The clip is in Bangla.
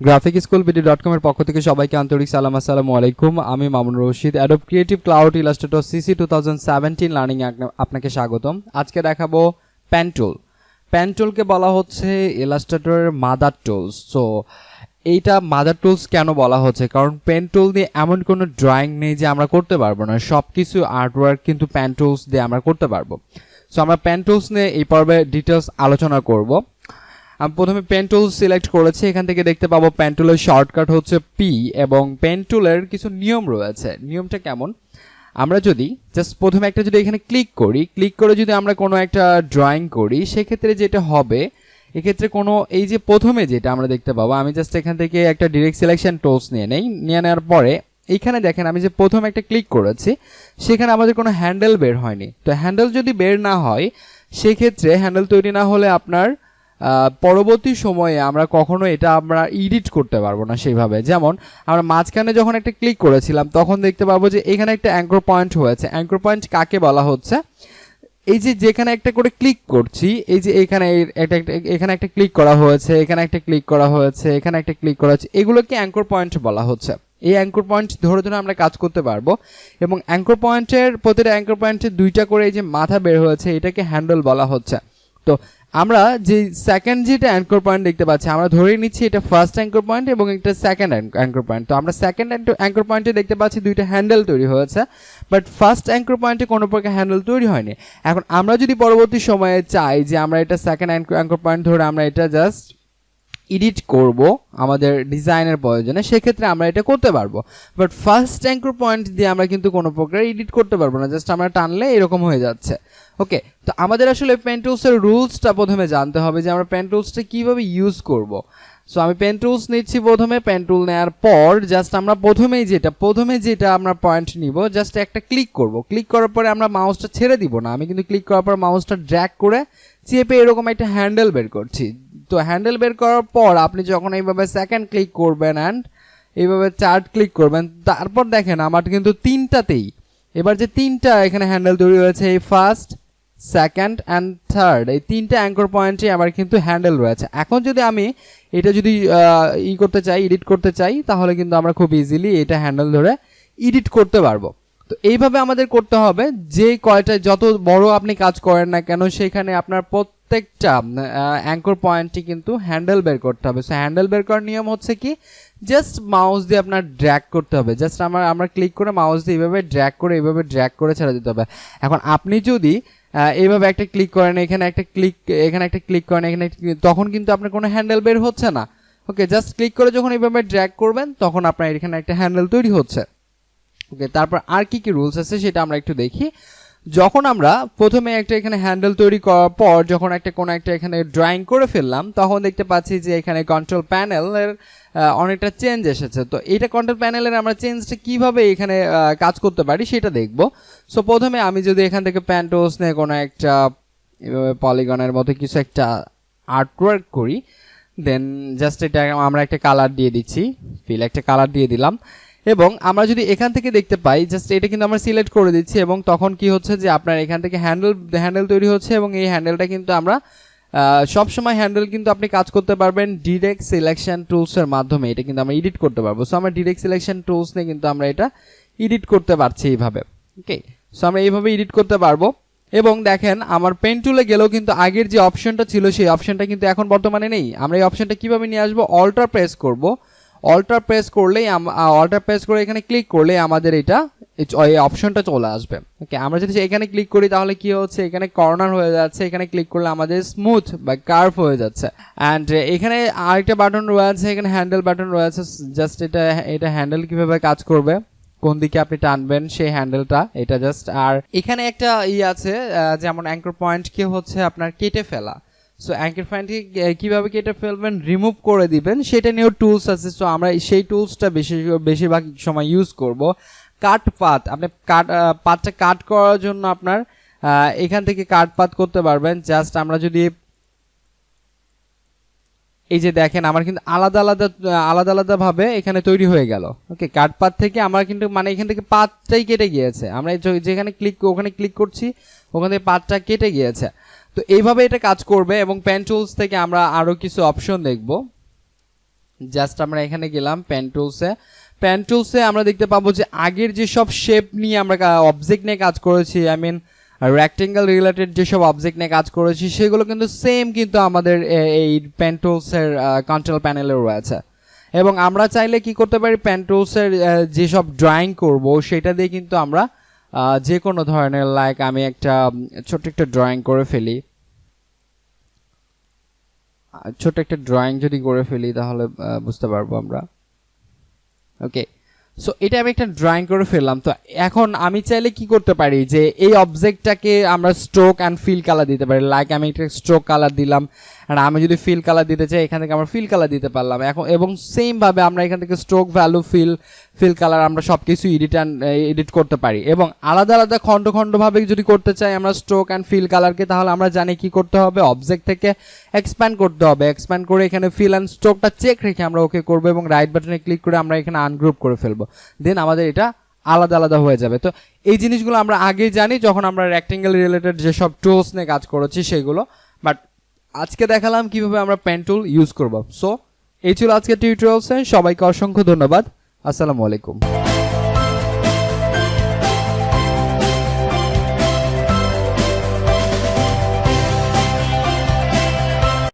graphicschoolbd.com এর পক্ষ থেকে সবাইকে আন্তরিক সালাম। আসসালামু আলাইকুম। আমি Mamun Rashid, Adobe Creative Cloud Illustrator CC 2017 learning আপনাকে স্বাগতম। আজকে দেখাবো পেন টুল। পেন টুলকে বলা হচ্ছে ইলাস্ট্রেটরের মাদার টুলস। সো এইটা মাদার টুলস কেন বলা হচ্ছে? কারণ পেন টুল দিয়ে এমন কোনো ড্রয়িং নেই যে আমরা করতে পারবো না। সব কিছু আর্টওয়ার্ক কিন্তু পেন টুলস দিয়ে আমরা করতে পারবো। সো আমরা পেন টুলস নিয়ে এই পর্বে ডিটেলস আলোচনা করব। আমি প্রথমে পেন টুল সিলেক্ট করেছি। এখান থেকে দেখতে পাবো পেন টুলের শর্টকাট হচ্ছে পি, এবং পেন টুলের কিছু নিয়ম রয়েছে। নিয়মটা কেমন? আমরা যদি জাস্ট প্রথমে একটা যদি এখানে ক্লিক করে যদি আমরা কোনো একটা ড্রয়িং করি, সেক্ষেত্রে যেটা হবে, এক্ষেত্রে কোনো এই যে প্রথমে যেটা আমরা দেখতে পাবো, আমি জাস্ট এখান থেকে একটা ডিরেক্ট সিলেকশন টুলস নিয়ে নেওয়ার পরে এইখানে দেখেন আমি যে প্রথমে একটা ক্লিক করেছি, সেখানে আমাদের কোনো হ্যান্ডেল বের হয়নি। তো হ্যান্ডেল যদি বের না হয়, সেক্ষেত্রে হ্যান্ডেল তৈরি না হলে আপনার পরবর্তী সময়ে আমরা কখনো এটা আমরা এডিট করতে পারবো না সেইভাবে। যেমন আমরা মাঝখানে যখন একটা ক্লিক করেছিলাম, তখন দেখতে পাবো যে এখানে একটা অ্যাঙ্কর পয়েন্ট হয়েছে। অ্যাঙ্কর পয়েন্ট কাকে বলা হচ্ছে? এই যে যেখানে একটা করে ক্লিক করছি, এই যে এখানে এখানে একটা ক্লিক করা হয়েছে, এখানে একটা ক্লিক করা হয়েছে, এখানে একটা ক্লিক করা হচ্ছে, এগুলোকে অ্যাঙ্কর পয়েন্ট বলা হচ্ছে। এই অ্যাঙ্কর পয়েন্ট ধরে ধরে আমরা কাজ করতে পারবো। এবং অ্যাঙ্কর পয়েন্টের প্রতিটা অ্যাঙ্কর পয়েন্টের দুইটা করে এই যে মাথা বের হয়েছে, এটাকে হ্যান্ডেল বলা হচ্ছে। তো আমরা যে সেকেন্ড যেটা অ্যাঙ্কর পয়েন্ট দেখতে পাচ্ছি, আমরা ধরে নিচ্ছি এটা ফার্স্ট অ্যাঙ্কর পয়েন্ট এবং একটা সেকেন্ড অ্যাঙ্কর পয়েন্ট। তো আমরা সেকেন্ড অ্যাঙ্কর পয়েন্টে দেখতে পাচ্ছি দুইটা হ্যান্ডেল তৈরি হয়েছে, বাট ফার্স্ট অ্যাঙ্কর পয়েন্টে কোনো প্রকার হ্যান্ডেল তৈরি হয়নি। এখন আমরা যদি পরবর্তী সময়ে চাই যে আমরা এটা সেকেন্ড অ্যাঙ্কর পয়েন্ট ধরে আমরা এটা জাস্ট এডিট করব আমাদের ডিজাইনের প্রয়োজনে, সেক্ষেত্রে আমরা এটা করতে পারবো। বাট ফার্স্ট অ্যাঙ্কর পয়েন্ট দিয়ে আমরা কিন্তু কোনো প্রকার এডিট করতে পারবো না, জাস্ট আমরা টানলে এরকম হয়ে যাচ্ছে। ওকে, তো আমাদের আসলে পেন টুলসের রুলসটা প্রথমে জানতে হবে যে আমরা পেন টুলসটা কীভাবে ইউজ করব। সো আমি পেন টুলস নিচ্ছি। প্রথমে পেন টুল নেওয়ার পর জাস্ট আমরা প্রথমে যেটা আমরা পয়েন্ট নিব, জাস্ট একটা ক্লিক করব। ক্লিক করার পরে আমরা মাউসটা ছেড়ে দিব না, আমি কিন্তু ক্লিক করার পর মাউসটা ড্র্যাগ করে চেপে এরকম একটা হ্যান্ডেল বের করছি। তো হ্যান্ডেল বের করার পর আপনি যখন এইভাবে সেকেন্ড ক্লিক করবেন অ্যান্ড এইভাবে থার্ড ক্লিক করবেন, তারপর দেখেন আমার কিন্তু তিনটাতেই এবার যে তিনটা এখানে হ্যান্ডেল তৈরি হয়েছে, এই ফার্স্ট, সেকেন্ড অ্যান্ড থার্ড, এই তিনটা অ্যাঙ্কর পয়েন্টে আমার কিন্তু হ্যান্ডেল রয়েছে। এখন যদি আমি এটা যদি এডিট করতে চাই, তাহলে কিন্তু আমরা খুব ইজিলি এটা হ্যান্ডেল ধরে এডিট করতে পারবো। তো এইভাবে আমাদের করতে হবে। যে কয়টা যত বড় আপনি কাজ করেন না কেন, সেখানে আপনার প্রত্যেকটা অ্যাঙ্কর পয়েন্টটি কিন্তু হ্যান্ডেল বের করতে হবে। সো হ্যান্ডেল বের করার নিয়ম হচ্ছে কি, জাস্ট মাউস দিয়ে আপনার ড্র্যাগ করতে হবে। জাস্ট আমরা ক্লিক করে মাউস দিয়ে এইভাবে ড্র্যাগ করে ছেড়ে দিতে হবে। এখন আপনি যদি এইভাবে একটা ক্লিক করেন, এখানে একটা ক্লিক করেন, তখন কিন্তু আপনার কোনো হ্যান্ডেল বের হচ্ছে না। ওকে, জাস্ট ক্লিক করে যখন এইভাবে ড্র্যাগ করবেন, তখন আপনার এখানে একটা হ্যান্ডেল তৈরি হচ্ছে। ওকে, তারপর আর কি রুলস আছে সেটা আমরা একটু দেখি। যখন আমরা প্রথমে একটা এখানে হ্যান্ডেল তৈরি করার পর যখন কোনো একটা এখানে ড্রয়িং করে ফেললাম, তখন দেখতে পাচ্ছি যে এখানে কন্ট্রোল প্যানেলের অনেকটা চেঞ্জ এসেছে। তো এইটা কন্ট্রোল প্যানেলের আমরা চেঞ্জটা কীভাবে এখানে কাজ করতে পারি সেটা দেখব। সো প্রথমে আমি যদি এখান থেকে পেন টুলস নিয়ে কোনো একটা এভাবে পলিগনের মতো কিছু একটা আর্টওয়ার্ক করি, দেন জাস্ট এটা আমরা একটা কালার দিয়ে দিচ্ছি, একটা কালার দিয়ে দিলাম। এবং আমরা যদি এখান থেকে দেখতে পাই, জাস্ট এটা কিন্তু আমরা সিলেক্ট করে দিচ্ছি, এবং তখন কি হচ্ছে যে আপনার এখান থেকে হ্যান্ডেল তৈরি হচ্ছে। এবং এই হ্যান্ডেলটা কিন্তু আমরা সবসময় হ্যান্ডেল কিন্তু আপনি কাজ করতে পারবেন ডিরেক্ট সিলেকশন টুলসের মাধ্যমে। এটা কিন্তু আমরা এডিট করতে পারবো। সো আমরা ডিরেক্ট সিলেকশন টুলস নিয়ে কিন্তু আমরা এটা এডিট করতে পারছি এইভাবে। ওকে, সো আমরা এইভাবে এডিট করতে পারবো। এবং দেখেন আমার পেন টুলে গেলেও কিন্তু আগের যে অপশনটা ছিল, সেই অপশনটা কিন্তু এখন বর্তমানে নেই। আমরা এই অপশনটা কীভাবে নিয়ে আসবো? অল্টার প্রেস করব। অল্টার প্রেস করে এখানে ক্লিক করলে আমাদের এই অপশনটা চলে আসবে। ওকে, আমরা যদি এখানে ক্লিক করি, তাহলে কি হচ্ছে, এখানে কর্নার হয়ে যাচ্ছে। এখানে ক্লিক করলে আমাদের স্মুথ বা কার্ভ হয়ে যাচ্ছে। অ্যান্ড এখানে আরেকটা বাটন রয়েছে, এখানে হ্যান্ডেল বাটন রয়েছে। জাস্ট এটা হ্যান্ডেল কিভাবে কাজ করবে, কোন দিকে আপনি টানবেন সেই হ্যান্ডেলটা, এটা জাস্ট। আর এখানে একটা আছে, যেমন অ্যাঙ্কর পয়েন্টকে হচ্ছে আপনার কেটে ফেলা। সো অ্যাঙ্কর পয়েন্টকে কীভাবে কেটে ফেলবেন, রিমুভ করে দিবেন, সেটা নিয়েও টুলস আছে। সো আমরা সেই টুলসটা বেশিরভাগ সময় ইউজ করব। কাট পাথ, আপনি পাথটা কাট করার জন্য আপনার এখান থেকে কাট পাথ করতে পারবেন। জাস্ট আমরা যদি এই যে দেখেন, আমার কিন্তু আলাদা ভাবে এখানে তৈরি হয়ে গেল। ওকে, কাট পাথ থেকে আমরা কিন্তু এখান থেকে পাথটাই কেটে গিয়েছে। আমরা যেখানে ওখানে ক্লিক করছি, ওখান থেকে পাথটা কেটে গিয়েছে। তো এইভাবে এটা কাজ করবে। এবং পেন টুলস থেকে আমরা আরও কিছু অপশন দেখব। জাস্ট আমরা এখানে গেলাম পেন টুলসে আমরা দেখতে পাবো যে আগের যেসব শেপ নিয়ে আমরা অবজেক্ট নিয়ে কাজ করেছি, আই মিন রেক্টেঙ্গেল রিলেটেড যেসব অবজেক্ট নিয়ে কাজ করেছি সেগুলো কিন্তু সেম কিন্তু আমাদের এই পেন টুলসের কন্ট্রোল প্যানেলে রয়েছে। এবং আমরা চাইলে কি করতে পারি, পেন টুলসের যেসব ড্রয়িং করব সেটা দিয়ে কিন্তু আমরা যে কোনো ধরনের, লাইক আমি একটা ছোট্ট একটা ড্রয়িং করে ফেলি, যদি করে ফেলি তাহলে বুঝতে পারবো আমরা। ওকে, সো এটা আমি একটা ড্রয়িং করে ফেললাম। তো এখন আমি চাইলে কি করতে পারি যে এই অবজেক্টটাকে আমরা স্ট্রোক অ্যান্ড ফিল কালার দিতে পারি। লাইক আমি একটা স্ট্রোক কালার দিলাম, আর আমি যদি ফিল কালার দিতে চাই এখান থেকে আমরা ফিল কালার দিতে পারলাম। এখন এবং সেম ভাবে আমরা এখান থেকে স্ট্রোক ভ্যালু ফিল কালার আমরা সব কিছু এডিট করতে পারি। এবং আলাদা আলাদা খণ্ড ভাবে যদি করতে চাই আমরা স্ট্রোক অ্যান্ড ফিল কালারকে, তাহলে আমরা জানি কি করতে হবে, অবজেক্ট থেকে এক্সপ্যান্ড করতে হবে। এক্সপ্যান্ড করে এখানে ফিল অ্যান্ড স্ট্রোকটা চেক রেখে আমরা ওকে করবো এবং রাইট বাটনে ক্লিক করে আমরা এখানে আনগ্রুপ করে ফেলবো। দেন আমাদের এটা আলাদা আলাদা হয়ে যাবে। তো এই জিনিসগুলো আমরা আগেই জানি যখন আমরা রেক্টেঙ্গেল রিলেটেড যেসব টুলস নিয়ে কাজ করেছি সেগুলো, বাট আজকে দেখালাম কিভাবে আমরা পেন টুল ইউজ করব। সো এই ছিল আজকে টিউটোরিয়ালসে, সবাইকে অসংখ্য ধন্যবাদ। আসসালামু আলাইকুম।